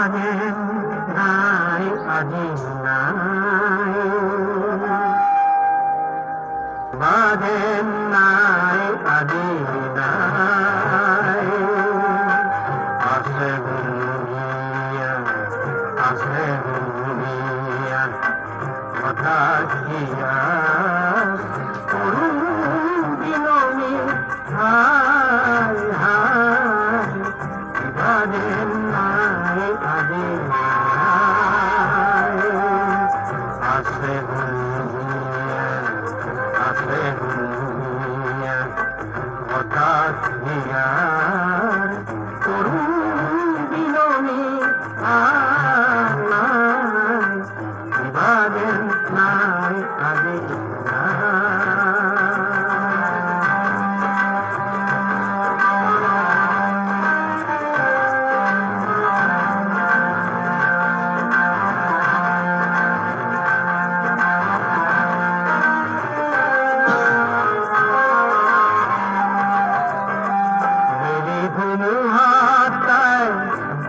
বাজেন নাই আজি নাই, বাজেন নাই আজি নাই। আসে গুলিয়া আসে গুলিয়া কথা কিয়া করুন বিনমি হায় হায়, বাজেন নাই আজি নাই। আসে গুলিয়া আসে গুলিয়া কথা কিয়া করুন বিনমি হায়, বাজেন নাই আজি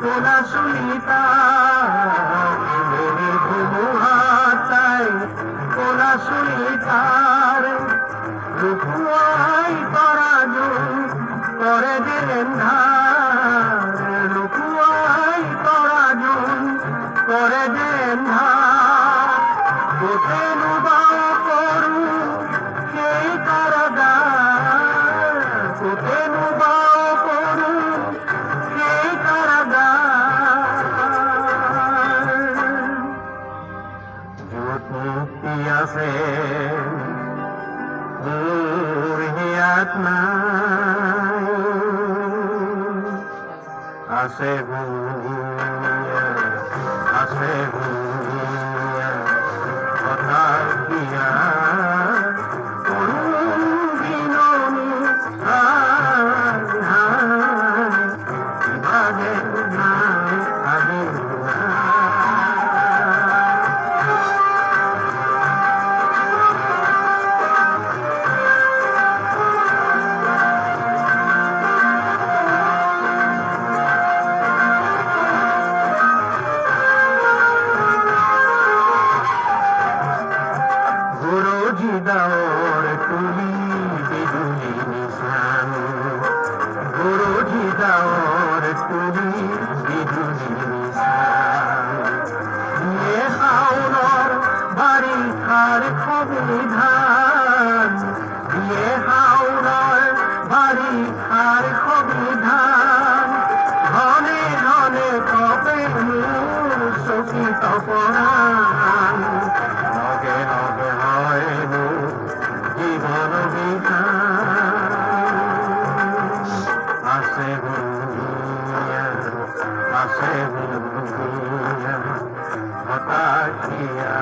কোনা সুনিতা মেরে ঘুমুহাতাই কোনা সুনিতার লুকুয়াই পরাজয় করে দিলেন ধার, লুকুয়াই পরাজয় করে দিলেন ধার। কোথেন উদাও করু সেই কারাগার, কোথেন উদাও করু সেই কারাগার। যুত মুক্তি আছে মোর হিয়াত নাই, আছে ভূমিয়া আছে ভূমিয়া কথা কিয়া করুন বিনমি হায় হায়, বাজেন নাই আজি দাওর তুলি বিজুলি নিশান, গুরুজি দাওর তুলি বিজুলি নিশান। দিয়ে হাওলার বাড়ি খার খবি ধান, দিয়ে হাওলার বাড়ি খার খবি ধান। ধনে ধনে কবে শোষিত পরাণ, লগে লগে হয় জীবন বিধান। আসে গুলিয়া আসে গুলিয়া হতাশিয়া